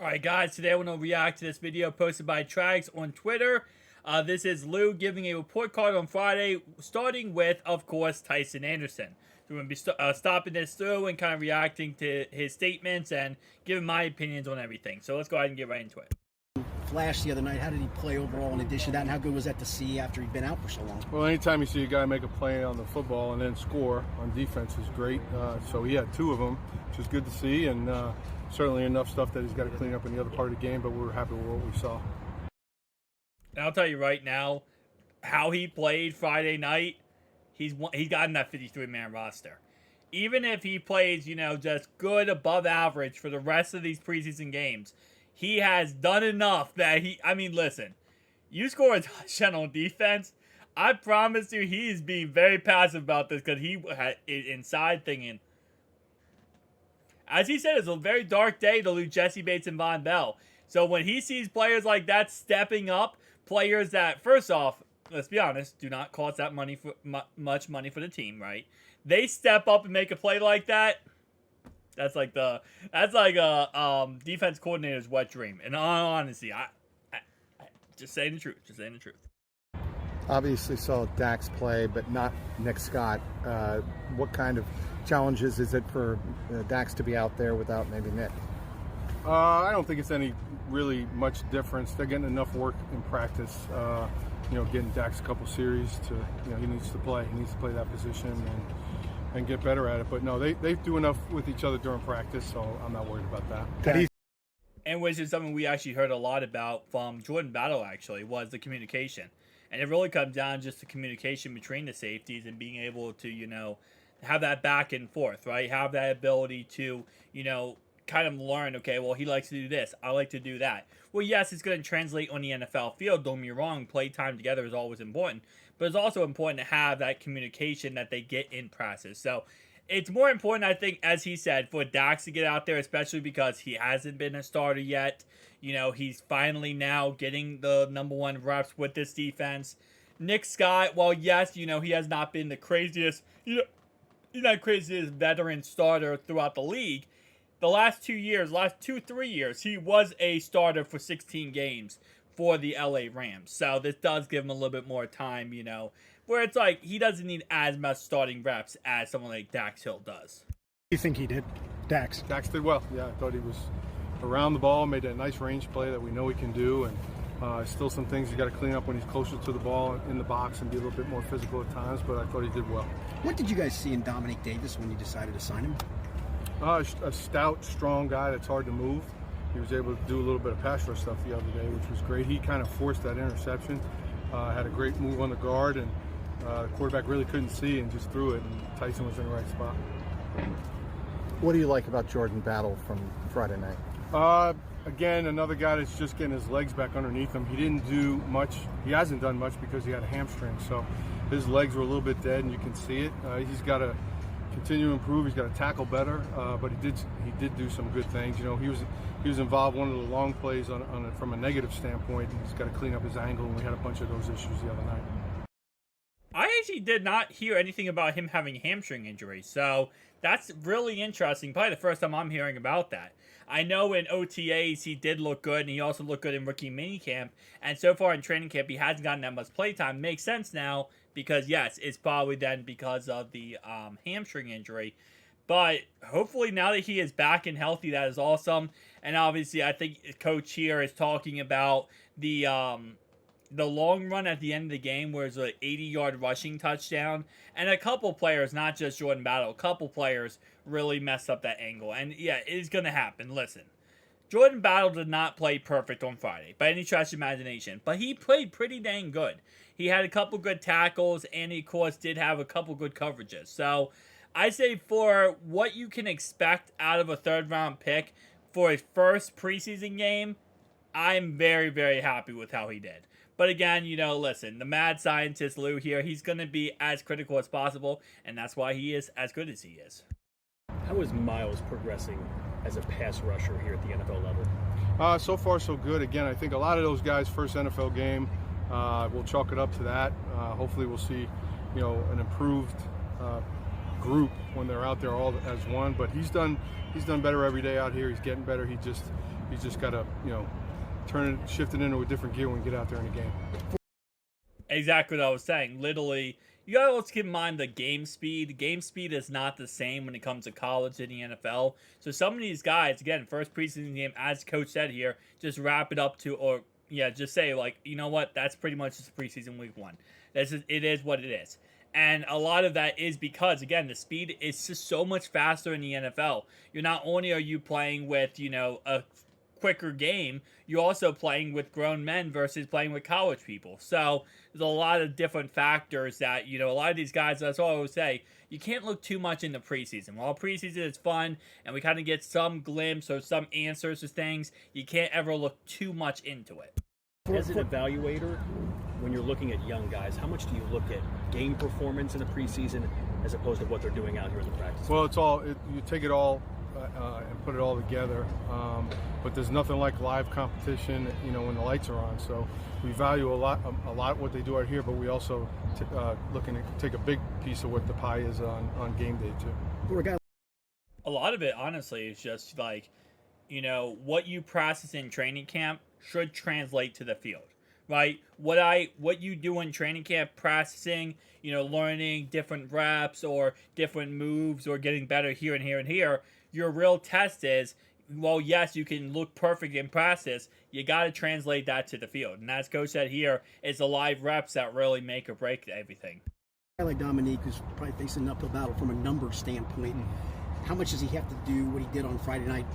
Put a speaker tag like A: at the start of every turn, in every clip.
A: Alright guys, today I want to react to this video posted by Trags on Twitter. This is Lou giving a report card on Friday, starting with, of course, Tyson Anderson. So we're going to be stopping this through and kind of reacting to his statements and giving my opinions on everything. So let's go ahead and get right into it.
B: Flash the other night, how did he play overall in addition to that, and how good was that to see after he'd been out for so long?
C: Well, anytime you see a guy make a play on the football and then score on defense is great. So he had two of them, which is good to see, and certainly enough stuff that he's got to clean up in the other part of the game, but we were happy with what we saw.
A: And I'll tell you right now, how he played Friday night, he's gotten that 53-man roster. Even if he plays, just good above average for the rest of these preseason games, he has done enough that listen, you score a touchdown on defense, I promise you he is being very passive about this because he had inside thinking. As he said, it's a very dark day to lose Jesse Bates and Von Bell. So when he sees players like that stepping up, players that, first off, let's be honest, do not cost that money for much money for the team, right? They step up and make a play like that. That's like a defense coordinator's wet dream. And honestly, I just saying the truth. Just saying the truth.
D: Obviously saw Dax play, but not Nick Scott. What kind of challenges is it for Dax to be out there without maybe Nick?
C: I don't think it's any really much difference. They're getting enough work in practice. Getting Dax a couple series to, he needs to play. He needs to play that position and get better at it. But no, they do enough with each other during practice, so I'm not worried about that.
A: And which is something we actually heard a lot about from Jordan Battle, actually, was the communication. And it really comes down just to communication between the safeties and being able to, have that back and forth, right? Have that ability to, kind of learn, okay, well, he likes to do this. I like to do that. Well, yes, it's going to translate on the NFL field. Don't get me wrong. Play time together is always important. But it's also important to have that communication that they get in practice. So it's more important, I think, as he said, for Dax to get out there, especially because he hasn't been a starter yet. He's finally now getting the #1 reps with this defense. Nick Scott, well, yes, he has not been the craziest, he's not craziest veteran starter throughout the league. The last 3 years, he was a starter for 16 games for the LA Rams. So this does give him a little bit more time, where it's like he doesn't need as much starting reps as someone like Dax Hill does.
B: You think he did, Dax?
C: Dax did well. Yeah, I thought he was around the ball, made a nice range play that we know he can do, and still some things you got to clean up when he's closer to the ball in the box and be a little bit more physical at times, but I thought he did well.
B: What did you guys see in Dominic Davis when you decided to sign him?
C: A stout, strong guy that's hard to move. He was able to do a little bit of pass rush stuff the other day, which was great. He kind of forced that interception, had a great move on the guard, and the quarterback really couldn't see and just threw it, and Tyson was in the right spot.
D: What do you like about Jordan Battle from Friday night?
C: Again, another guy that's just getting his legs back underneath him. He didn't do much. He hasn't done much because he had a hamstring, so his legs were a little bit dead, and you can see it. He's got to continue to improve. He's got to tackle better, but he did do some good things. He was involved one of the long plays from a negative standpoint, and he's got to clean up his angle, and we had a bunch of those issues the other night.
A: I actually did not hear anything about him having hamstring injury, so that's really interesting. Probably the first time I'm hearing about that. I know in OTAs he did look good, and he also looked good in rookie minicamp, and so far in training camp he hasn't gotten that much playtime. Makes sense now, because yes, it's probably then because of the hamstring injury. But hopefully now that he is back and healthy, that is awesome. And obviously I think Coach here is talking about the long run at the end of the game where it's an 80-yard rushing touchdown. And a couple players, not just Jordan Battle, a couple players really messed up that angle. And yeah, it is going to happen. Listen, Jordan Battle did not play perfect on Friday by any stretch of imagination, but he played pretty dang good. He had a couple good tackles, and he, of course, did have a couple good coverages. So I say for what you can expect out of a third-round pick for his first preseason game, I'm very, very happy with how he did. But again, listen, the mad scientist Lou here, he's going to be as critical as possible, and that's why he is as good as he is.
E: How is Miles progressing as a pass rusher here at the NFL level?
C: So far, so good. Again, I think a lot of those guys' first NFL game, we'll chalk it up to that. Hopefully we'll see, an improved group when they're out there all as one. But he's done better every day out here. He's getting better. He's just got to, shift it into a different gear when we get out there in the game.
A: Exactly what I was saying. Literally, you gotta always keep in mind the game speed. The game speed is not the same when it comes to college and the NFL. So some of these guys, again, first preseason game, as coach said here, just wrap it up to, or yeah, just say like, you know what, that's pretty much just preseason week 1. It is what it is. And a lot of that is because, again, the speed is just so much faster in the NFL. You're not only are you playing with, a quicker game, you're also playing with grown men versus playing with college people. So there's a lot of different factors that, a lot of these guys, that's all I would say, you can't look too much into preseason. While preseason is fun and we kind of get some glimpse or some answers to things, you can't ever look too much into it.
E: As an evaluator, when you're looking at young guys, how much do you look at game performance in the preseason as opposed to what they're doing out here in the practice?
C: Well, you take it all and put it all together, but there's nothing like live competition, when the lights are on. So we value a lot what they do out here, but we also looking to take a big piece of what the pie is on game day too.
A: A lot of it, honestly, is just like, what you process in training camp should translate to the field, right? What you do in training camp processing, learning different reps or different moves or getting better here and here and here, your real test is, well, yes, you can look perfect in practice. You got to translate that to the field. And as Coach said here, it's the live reps that really make or break everything.
B: A guy like Dominique, who's probably facing an uphill battle from a numbers standpoint, how much does he have to do what he did on Friday night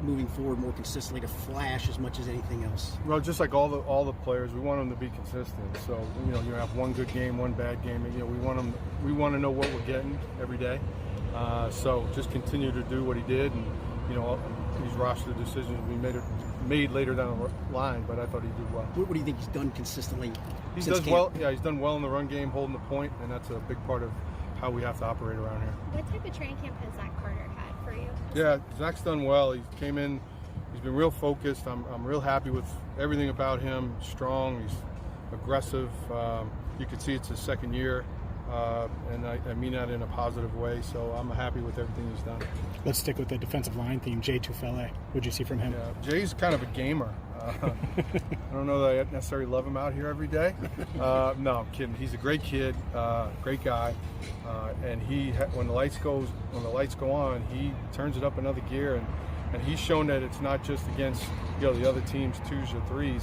B: moving forward more consistently to flash as much as anything else?
C: Well, just like all the players, we want them to be consistent. So you have one good game, one bad game. And, we want to know what we're getting every day. So just continue to do what he did, and these roster decisions we made later down the line. But I thought he did well.
B: What do you think he's done consistently?
C: He does well. Yeah, he's done well in the run game, holding the point, and that's a big part of how we have to operate around here.
F: What type of training camp has Zach Carter had for you?
C: Yeah, Zach's done well. He came in. He's been real focused. I'm real happy with everything about him. Strong. He's aggressive. You can see it's his second year. And I mean that in a positive way, so I'm happy with everything he's done.
G: Let's stick with the defensive line theme. Jay Tufele, what'd you see from him?
C: Yeah, Jay's kind of a gamer. I don't know that I necessarily love him out here every day. No, I'm kidding. He's a great kid, great guy, and when the lights go on, he turns it up another gear, and he's shown that it's not just against the other team's 2s or 3s.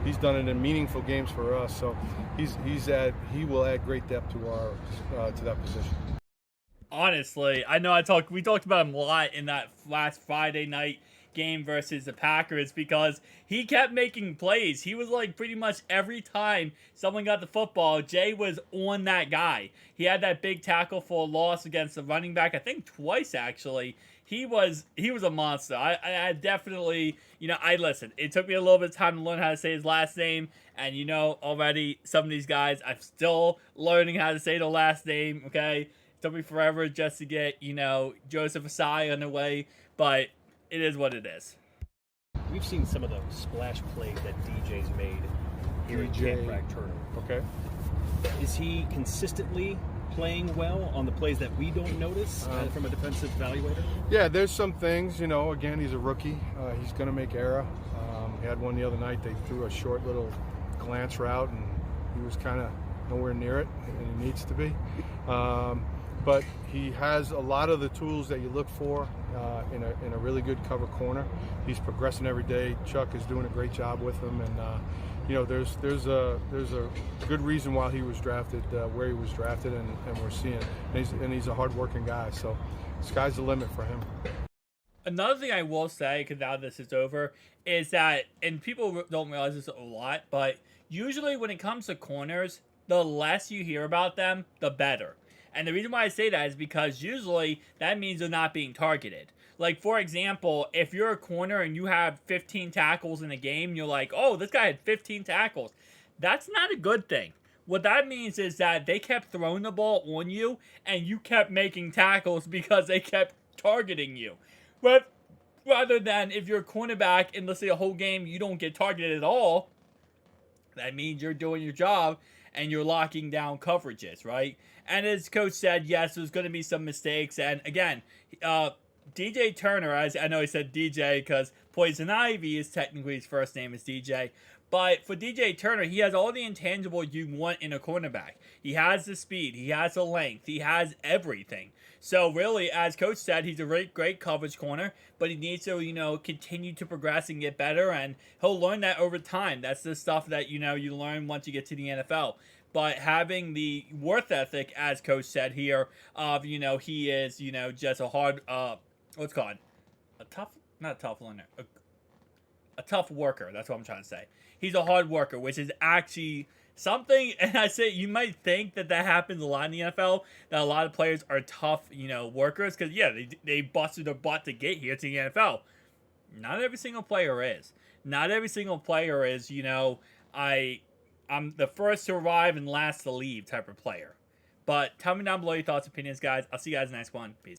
C: He's done it in meaningful games for us, so he will add great depth to that position.
A: Honestly, I know we talked about him a lot in that last Friday night game versus the Packers because he kept making plays. He was like pretty much every time someone got the football, Jay was on that guy. He had that big tackle for a loss against the running back, I think twice actually. He was a monster. I definitely, I listened. It took me a little bit of time to learn how to say his last name, and already some of these guys, I'm still learning how to say the last name, okay? It took me forever just to get, Joseph Asai on the way, but it is what it is.
E: We've seen some of the splash plays that DJ's made here at Camp Bragg Turner.
C: Okay.
E: Is he consistently playing well on the plays that we don't notice from a defensive evaluator?
C: Yeah, there's some things, again, he's a rookie. He's going to make error. He had one the other night. They threw a short little glance route, and he was kind of nowhere near it, and he needs to be. But he has a lot of the tools that you look for in a really good cover corner. He's progressing every day. Chuck is doing a great job with him, and there's a good reason why he was drafted where he was drafted, and we're seeing it. And he's a hardworking guy, so sky's the limit for him.
A: Another thing I will say, because now this is over, is that, and people don't realize this a lot, but usually when it comes to corners, the less you hear about them, the better. And the reason why I say that is because usually that means they're not being targeted. Like, for example, if you're a corner and you have 15 tackles in a game, you're like, oh, this guy had 15 tackles. That's not a good thing. What that means is that they kept throwing the ball on you and you kept making tackles because they kept targeting you. But rather than if you're a cornerback and let's say a whole game you don't get targeted at all, that means you're doing your job and you're locking down coverages, right? And as Coach said, yes, there's going to be some mistakes. And again, DJ Turner, as I know he said DJ because Poison Ivy is technically his first name is DJ. But for DJ Turner, he has all the intangibles you want in a cornerback. He has the speed, he has the length, he has everything. So really, as Coach said, he's a great coverage corner, but he needs to, continue to progress and get better, and he'll learn that over time. That's the stuff that, you learn once you get to the NFL. But having the worth ethic, as Coach said here, of, he is, just a hard, what's it called? Not a tough learner. A tough worker. That's what I'm trying to say. He's a hard worker, which is actually something, and I say you might think that happens a lot in the NFL, that a lot of players are tough, workers, because, yeah, they busted their butt to get here to the NFL. Not every single player is. Not every single player is, I'm the first to arrive and last to leave type of player. But tell me down below your thoughts, opinions, guys. I'll see you guys in the next one. Peace.